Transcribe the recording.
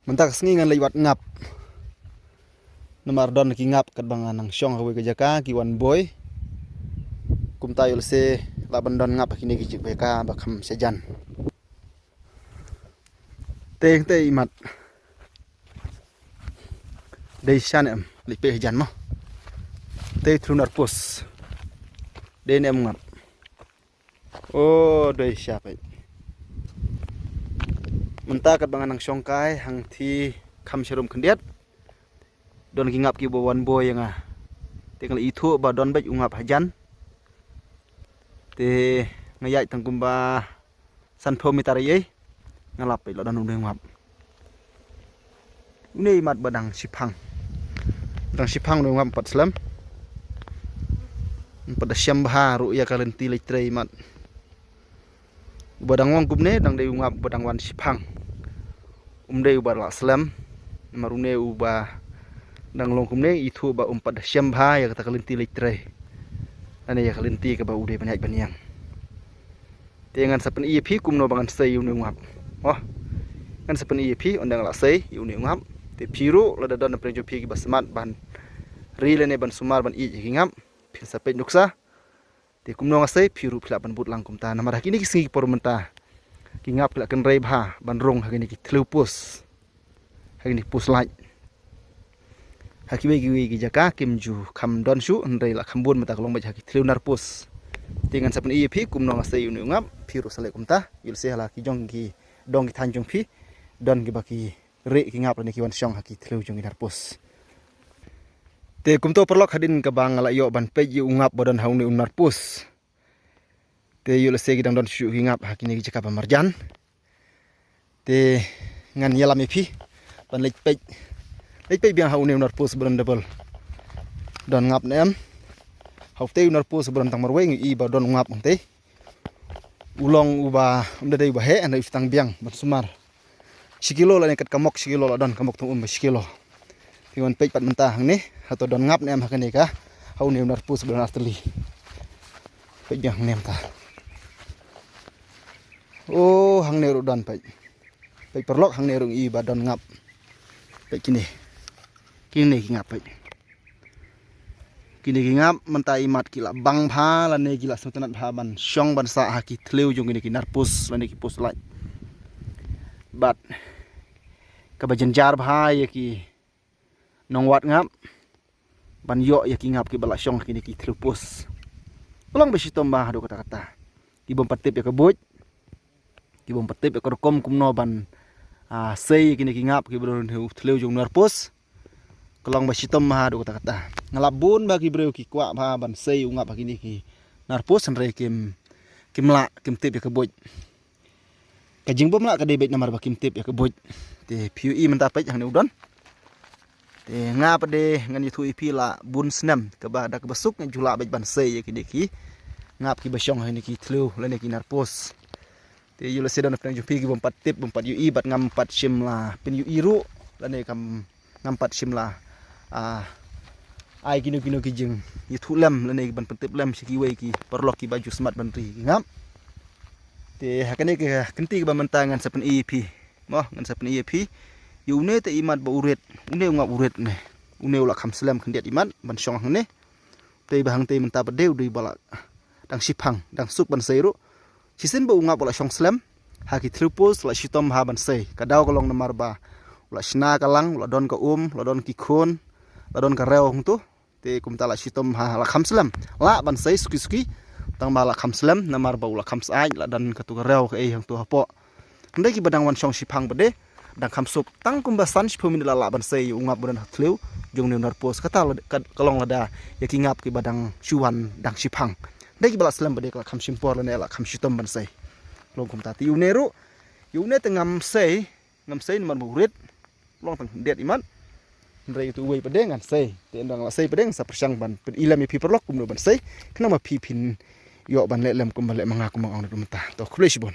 mentak sengi ngan lewat ngap nomor don ki ngap kat bangan nang syong hawe ke jaka ki wan boy kum tayul se laban don ngap kini ki jik beka bakam sejan te imat dei shan em lipe jan mo te trunar pus de nem ngap oh dei siapa mentak kat bangan nang syong kai hang thi kam serum kendiat don ki ngap ki bo wan boy yang tinggal itu ba don bej ungap hajan te ngayai tangkum ba san pho mitar ye ngalap pe lo don ngap ini mat badang sipang do ngap pat slam pada syam baharu ya kalen ti litre mat badang wong kumne dang de ngap badang wan sipang de ubar la slam marune uba dang long kumne itu ba pada syam bah ya kata kalen ti litre ane ya kalen ti ka ba ude banyak baniang tengan sapen ip kumno bangan sei unu ngap oh kan sapen ip ondang la sei unu ngap te piru la da don prejo pi ki basmat ban rile ne ban sumar ban i ki ngap pin sapen nuksa te kumno ngasei piru phila ban but lang kumta namar kini ki singi pormenta ki ngap la kan rei bha ban rong ha kini ki thlupus ha kini pus lai hakiwe ki jaka kimju kham don shu ndrei la khambun mata kolong ba ki thlunar pus dengan sapen ip kumno ngasei unu ngap piru sale kumta yul se hala ki jong ki dong ki tanjung pi don ki baki re ki ngap ni ki wan syong haki thlu jong inar pus te kumto perlok hadin ka bang la yo ban pe yu ngap bodon hauni unar pus te yul se ki dang don shu ki ngap haki ni ki jaka marjan te ngan yalam pi ban lek pe biang hauni unar pus bodon double don ngap nem haute unar pus bodon tang marwe ngi ba don ngap te ulong uba umdade uba he anda istang biang ban sumar sikilo la nekat kamok sikilo la don kamok tung sikilo tiwan pej pat mentah ni atau don ngap nem hakane ka hau ne unar pus bulan astli pej yang nem ta oh hang ne ru don pej perlok hang ne ru i ba don ngap pej kini ki ngap pej kini ki ngap mentai mat kila bang pha la ne kila sultanat pha ban syong ban sa haki thleu jong kini ki narpus la ne ki pus lai bat kabajan jar bhai ki nongwat ngap ban yo ya ki ngap ki bala syong kini ki thlupus ulang besi tomba do kata-kata ki bom patip ya kebuj ki bom patip ya kerkom kumno ban sei kini ki ngap ki belon thleu jong narpus kelong besi tomba do kata-kata ngalabun bagi breu ki kwa bha ban sei ungap kini ki narpus andre kim tip ya kebuj kajing bom la ka debet namar bakim tip ya kebuj te pui mentapet hang udon te ngap de ngan itu ipi la bun snam ka ba dak basuk ngan jula bet ban sei ya kini ki ngap ki basyong hani ki thlu la ne ki narpus te yula sedon pang jupi ki bom pat tip bom pat ui bat ngam pat sim la pin ui ru la ne kam ngam pat sim la ai kinu ki jing itu lam la ne ban patip lam siki we ki perlok ki baju smart ban ri ngap te hakane ke kenti ba mentangan sapen ip moh ngan sapen ip yune te imat ba uret une ngap uret ne une ula kham slam khendiat imat ban syong hang ne te bahang te menta ba deu dei bala dang sipang dang suk ban seiru sisen ba ngap ula syong slam haki thlupus la shitom ha ban sei kadau kolong namar ba ula sna kalang ula don ka ula don ki khon la don ka rew hung tu te kum tala shitom ha la kham slam la ban sei suki tang bala kham slam namar ba ula kham sai la dan ka tu rew ka hang tu hapo ndai ki badang wan syong sipang bade dang kham suk tang kum ba san shpumi la ban sei ungap budan thleu jong ne narpus kata kalong lada ya ki ngap ki badang chuan dang sipang ndai ki bala slam bade ka kham simpor la ne la kham shitom ban sei long kum ta ti uneru yune te ngam sei man murid long tang det iman ndai tu wei bade ngan sei te ndang la sei bade sa persang ban ilami pi perlok kum ban sei kenama pi pin yo ban lem kum bale manga kum ang na rumta to khulesibon